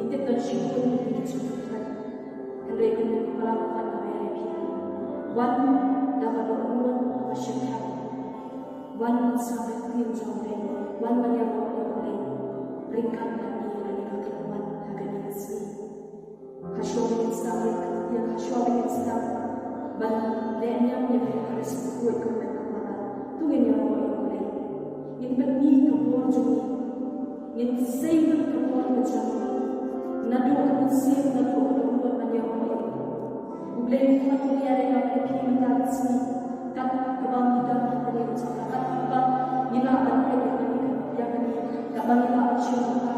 Ite tan shikun ni chutan. Kare kan kala kan mere pi. Wan da ba do nuan ba shikha. Wan sa ba tin jong le. Wan ba ya mo le. Ringkan ni ani ka kelman agani asli. Hashobing sa ya hashobing sa ban le nyam ni ka haris ku ko ka ka tungin ya mo le. In ba ni ka mo jong in say ka mo ka nadu ka say nadu ka mo ba ya mo le ka tu ya re ka ki mata si kat ka ba ni da ka ni sa ka ba ni na ban ka ni ya ka ni ka ba ni na action ka ni ka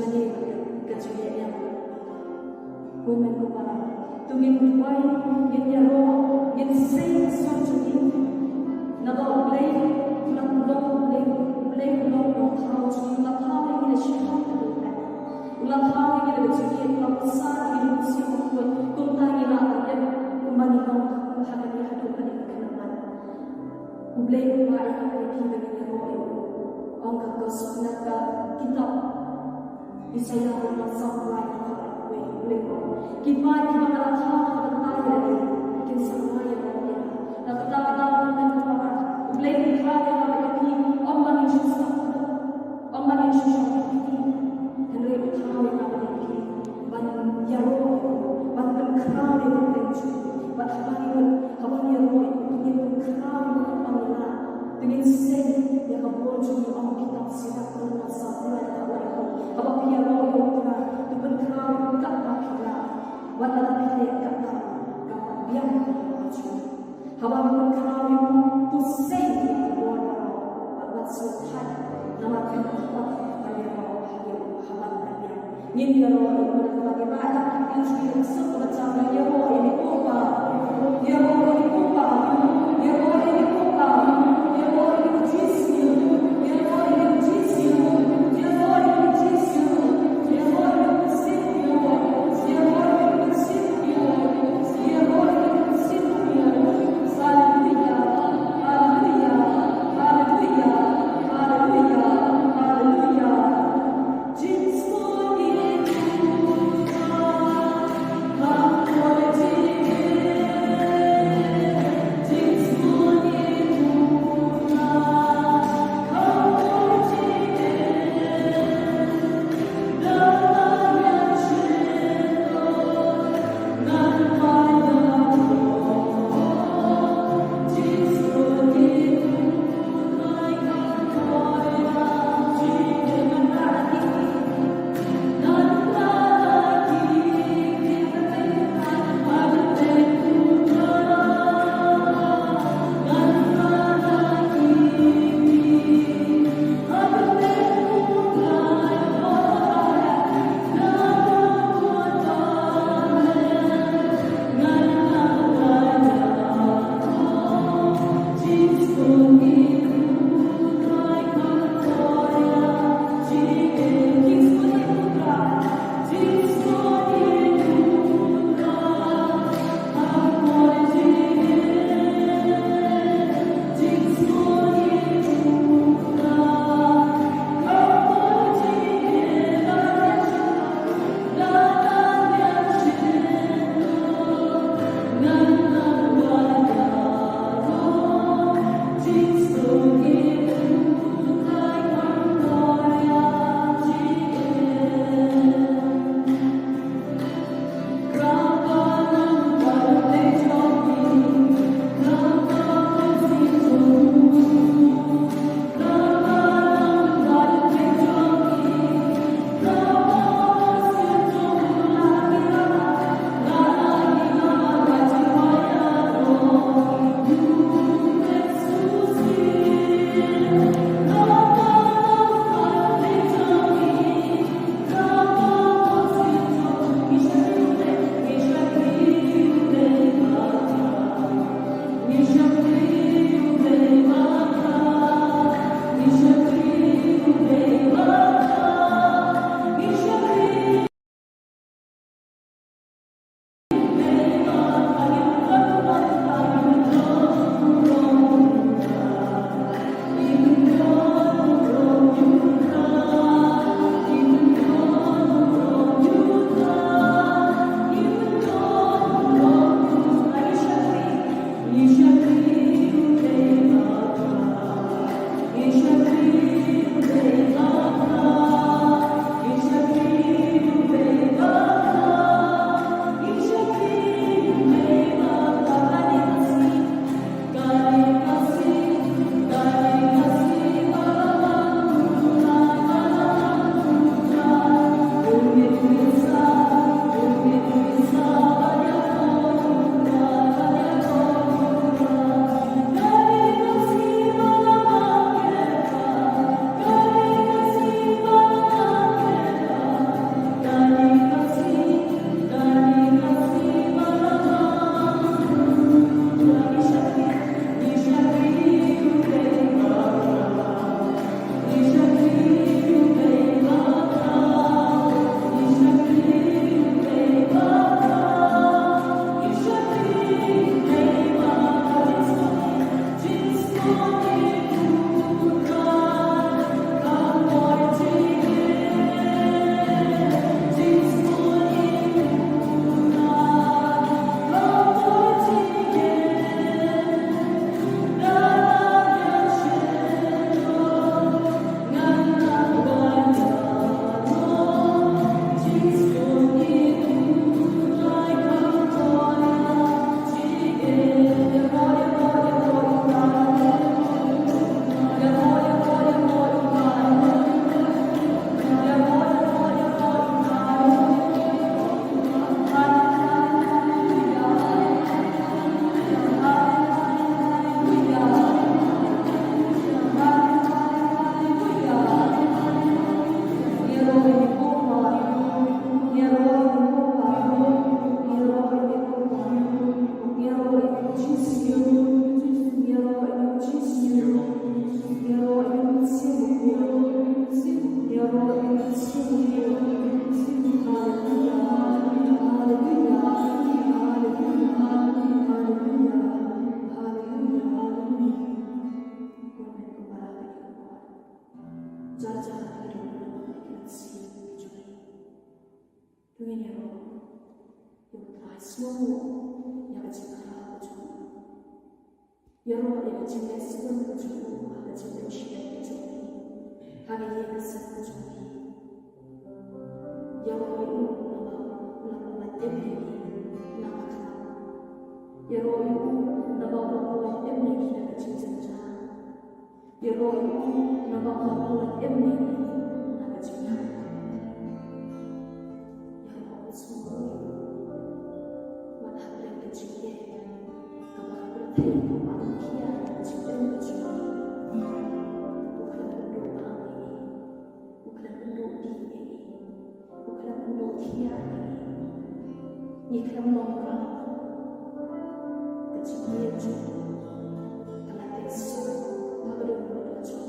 mani ka ya women ko para tungin wai yin ya ro yin say so to me na ba play lang play no how to la how ni shi how to la how ni le chi ni la sa ni ni si ko ko ta ni la ya ko mani ko ha ka ni ha to ka ni ka na man play wa ya ka ki ni ro ang ka ko na ka kitab Isaya Allah sampai Kipai kita dalam hal kita ini kita semua yang berada. Dan kita dalam kita boleh lihat yang berarti Allah yang susah, Allah yang susah ini. Henry kita yang berarti ban yaro, ban kerana yang berarti ban haban yaro ini kerana Allah dengan sen yang kabur jadi Allah kita siap untuk satu dan Allah. Abang yaro yang tu berkerana tak kita. Wala pili kata kata biang maju. Hawa mengkau tu say wala wala sultan nama kita pada hawa biang. Ini kalau kita bagaimana yang semua cara yang ini apa? Yang ini apa? Yang ini apa? Yang ini jisi, yang ini jisi, yang ini jisi, yang ini siapa? Hallelujah. 여러분 yang cinta sebelum berjumpa ada cinta syaitan berjumpa hari ini bersama berjumpa Yahweh itu nama tembi nama kenal Yahweh itu nama tembi kita cinta jalan Yahweh itu nama tembi nama cinta Yahweh semua mana yang kecinta kepada bertemu Ikram nomor kecil itu telah tersisa pada beberapa jam.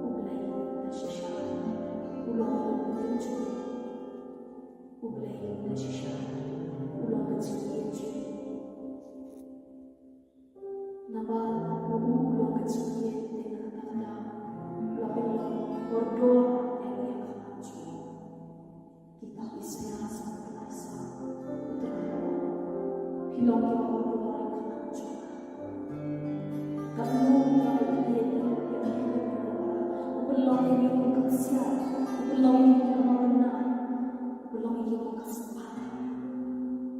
Ulai nasisha, ulang bertujuh. Ulai nasisha, ulang kecil itu. Nama ulang kecil dengan kata lalu berdoa yang maju. Kita bisa Long kita berdoa dengan juga. Kamu tidak belum ini kasihan, belum ini kemenangan, belum ini kesempatan.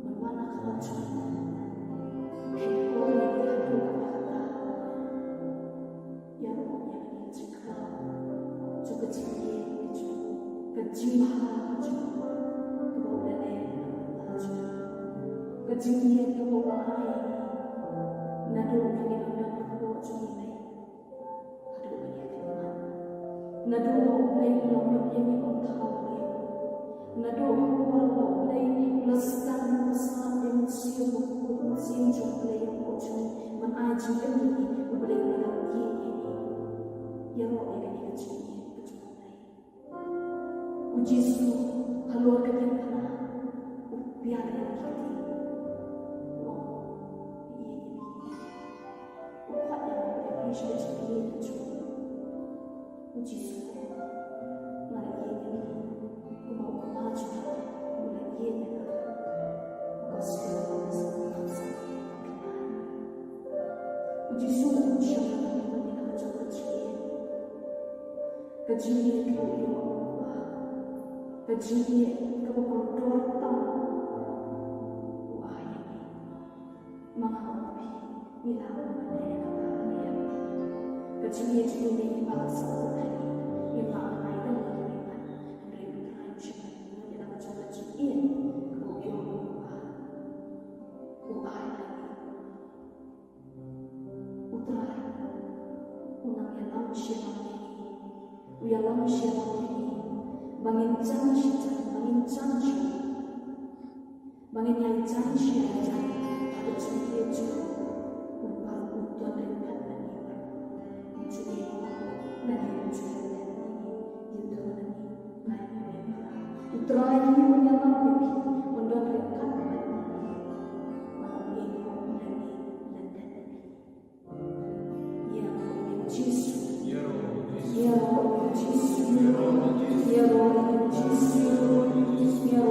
Bagaimana kalau juga? Kalau ini ada kata, yang ini juga, juga cinta itu, kejiwaan juga, kemudian kecintaan kebawahan nado kami hendak berdoa junai ada banyak firman nado mulai yang tahu nado mulai lestan pesan yang musim jumlah yang ujung menaji ini mulai lagi yang mau yang kecintaan junai uji su halor kecintaan biar kita sudah seperti itu uji suku lagi ini aku mau maju lagi ini aku sudah selesai uji suku siapa yang mendengar coba kajian kajian keberdoa wah ini menghadapi hilang Kecil ini bangsa tadi yang ramai dan beriman dari putra Jumat yang dapat coba cikin kemudian ubah lagi putra unang yang lalu siapa ini yang lalu siapa ini bangin janji bangin yang janji ada cikin juga ubah untuk dengan Terakhir menyambut mendoakan malam ini ya Yesus ya Yesus ya Yesus ya Yesus ya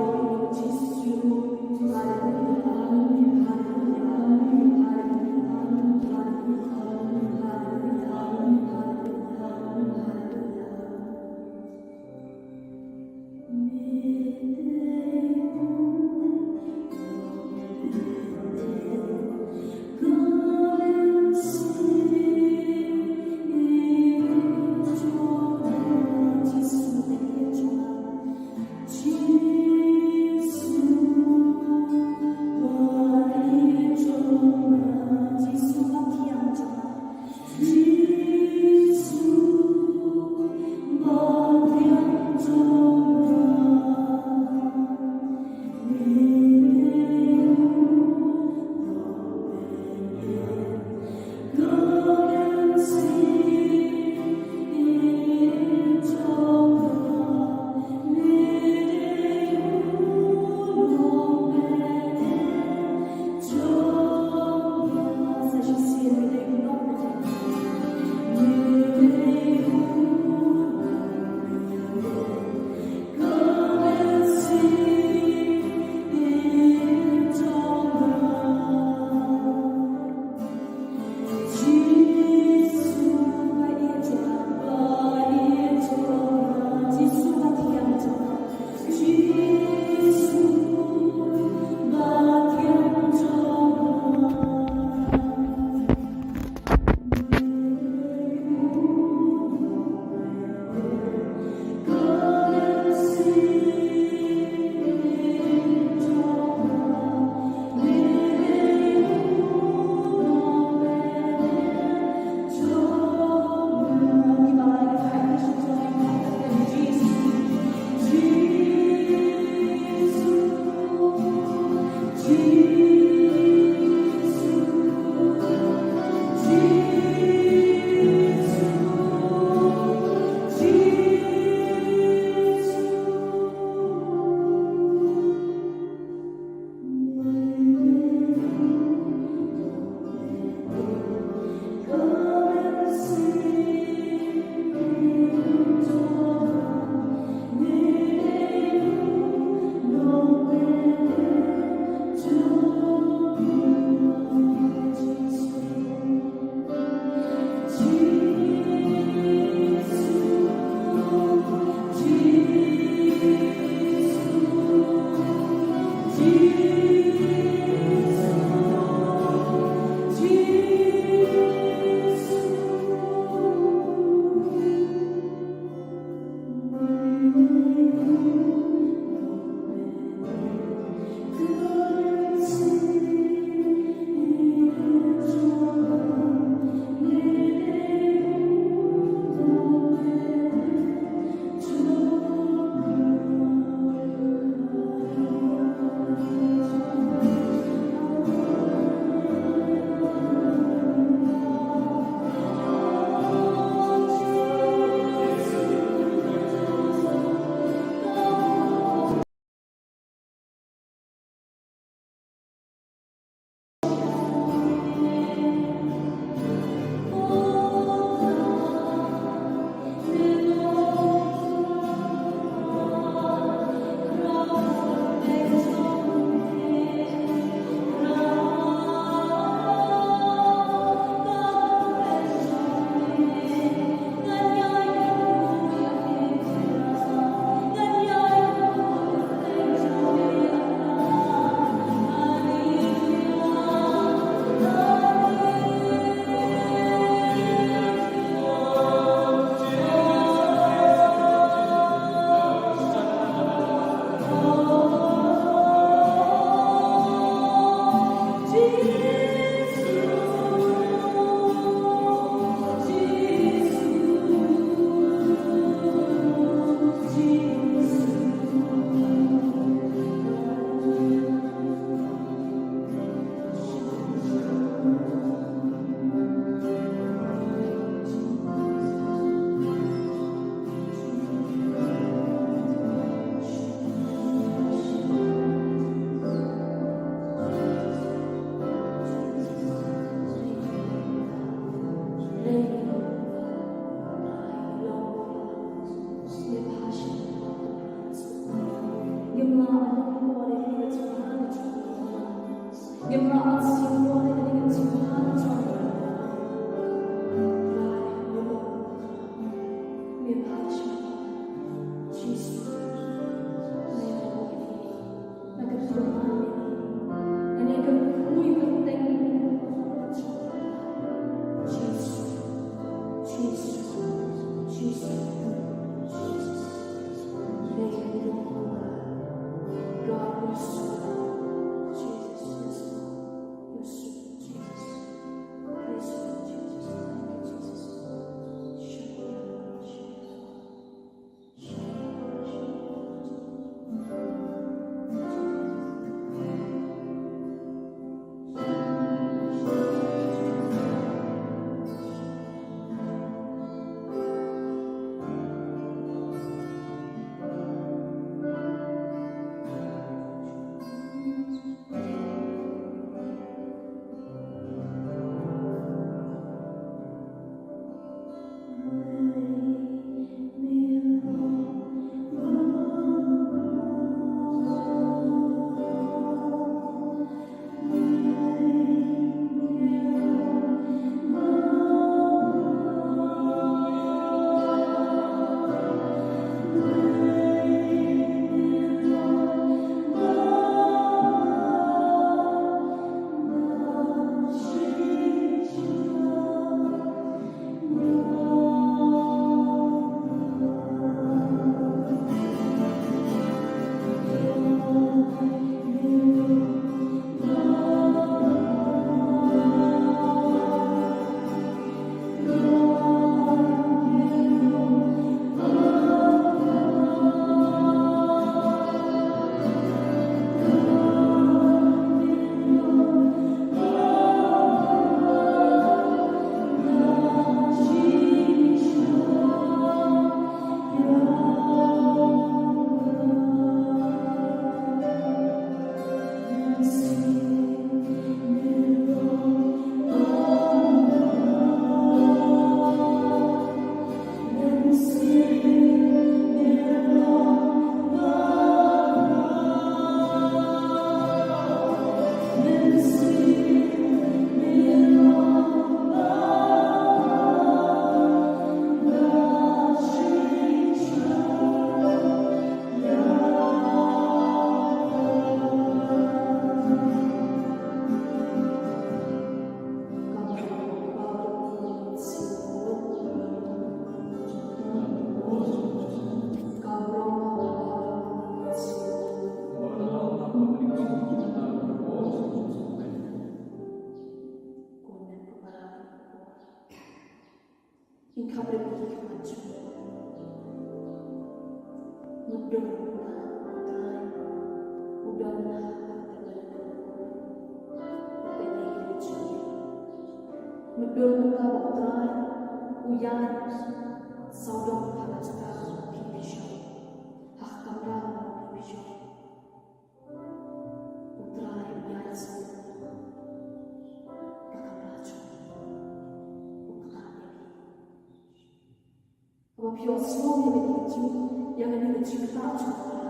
Pio slow yang itu yang ini cerita cerita,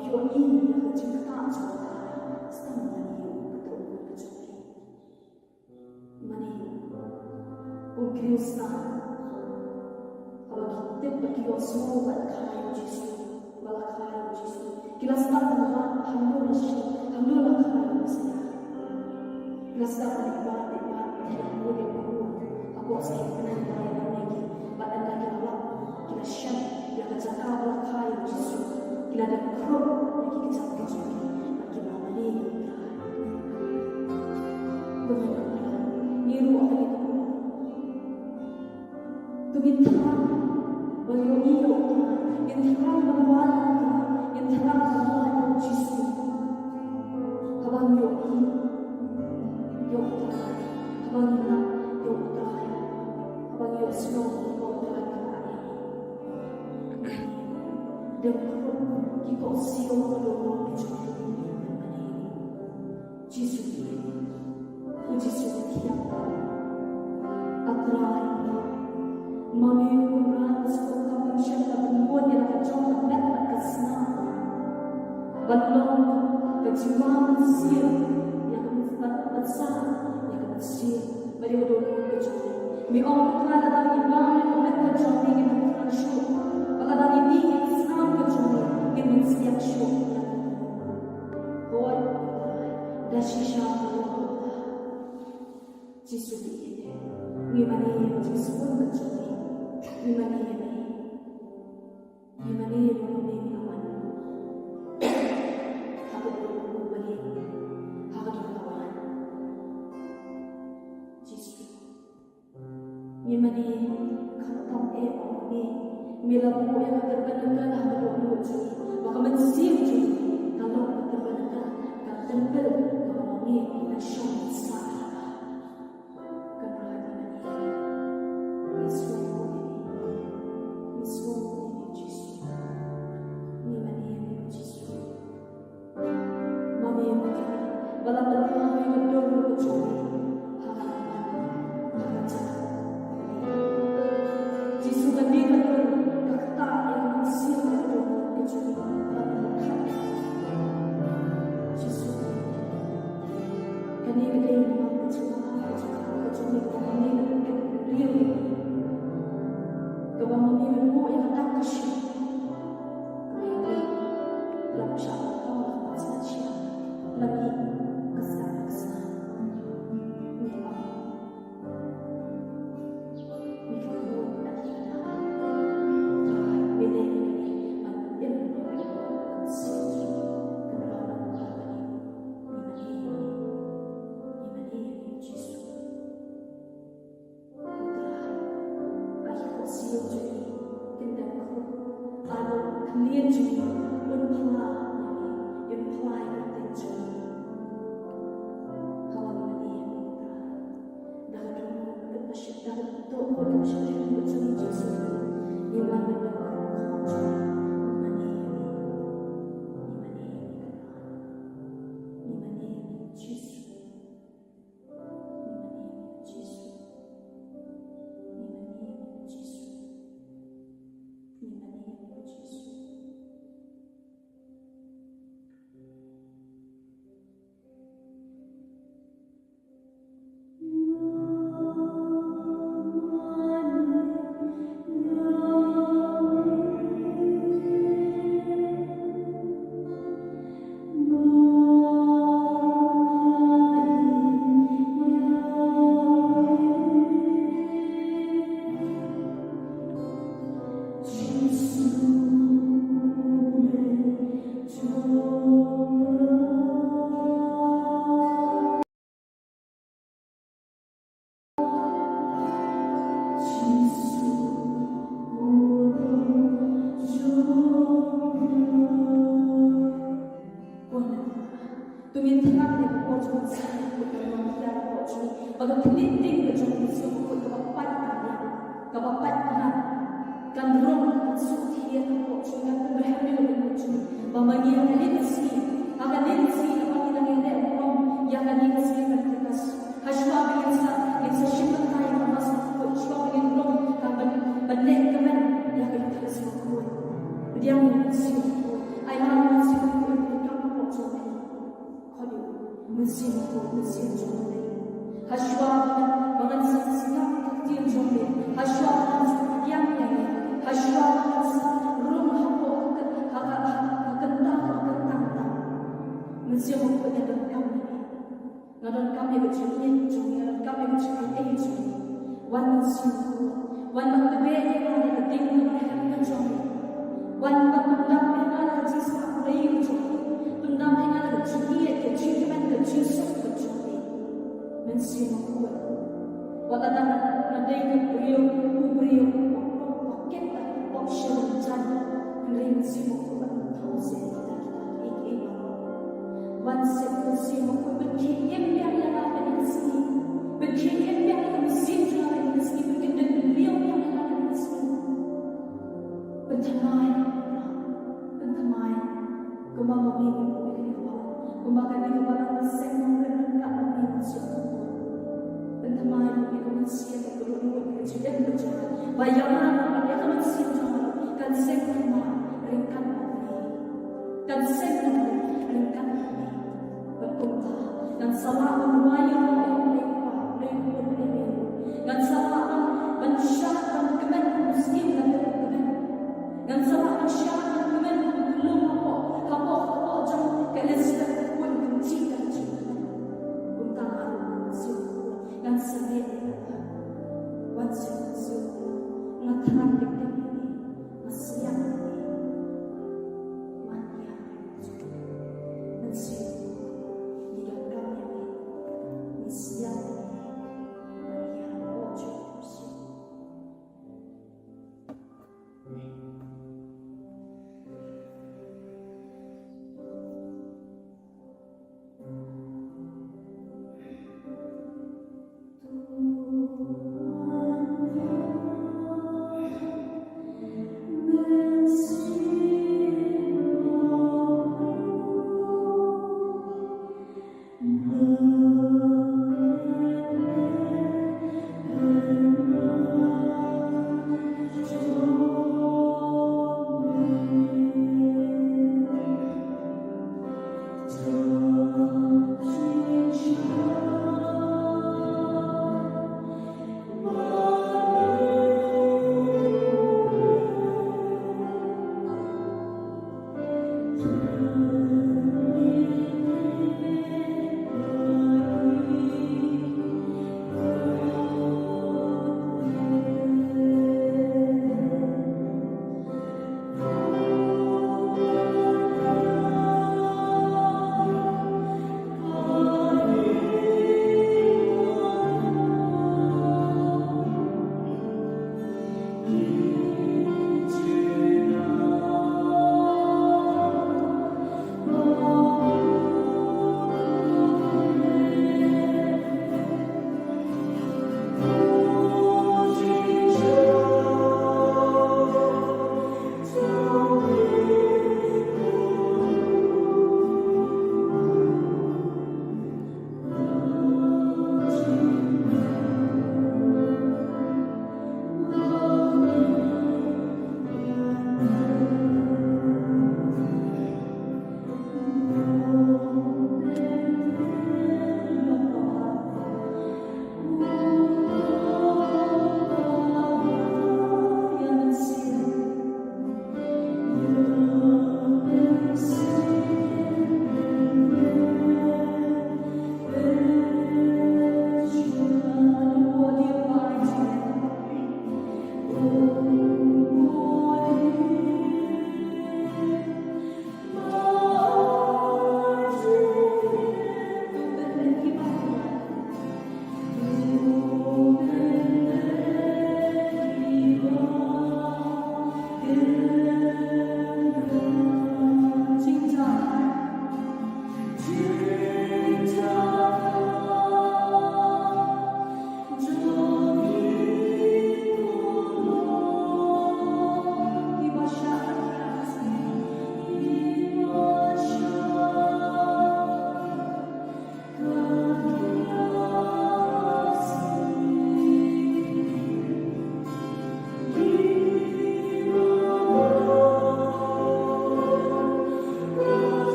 pio ini yang cerita cerita, setengah ini betul betul. Mani, Kristen, kalau kita pio slow berkaya Yesus, berkaya Yesus, kita sedang menolak hamdulillah kaya Yesus. Kita sedang ibadat yang boleh kuat, aku sedang menandai lagi, badan lagi Allah. Kila syam yang kecakap berkaya Yesus, kila ada keruk yang kita kecil, bagi mana ni dengan kepala niru akan itu. Tugin terang bagi iyo, yang terang berwarna, yang terang berwarna Yesus. Abang yo terang, abang nak yo terang, abang yo slow. Dan kita siap untuk menjadi Yesus. Yesus tiada. Atrai, mami orang sekolah manusia tak buat yang kacau dan nak kesana. berjiwa manusia yang besar, yang kecil, berjodoh kecuali. Mi orang kata dari mana yang kecuali yang bersyukur, kalau dari dia Islam kecuali yang mensiap syukur. Hoi, dasisha Jisu ini, ni mana yang Jisu pun kecuali, ni mana yang Yemani khatam orang ni mila buku yang terbenarkan hamba doa cuci maka mensir cuci kalau terbenarkan tak tempel kalau ni kita syam sah kerana ni Yesus Yesus Yemani Yesus mami yang bala bala yang doa cuci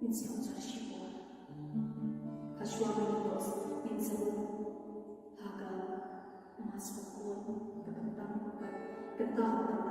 Więc ją zasiła. A szłamy wprost między Hagar, masło, kagam,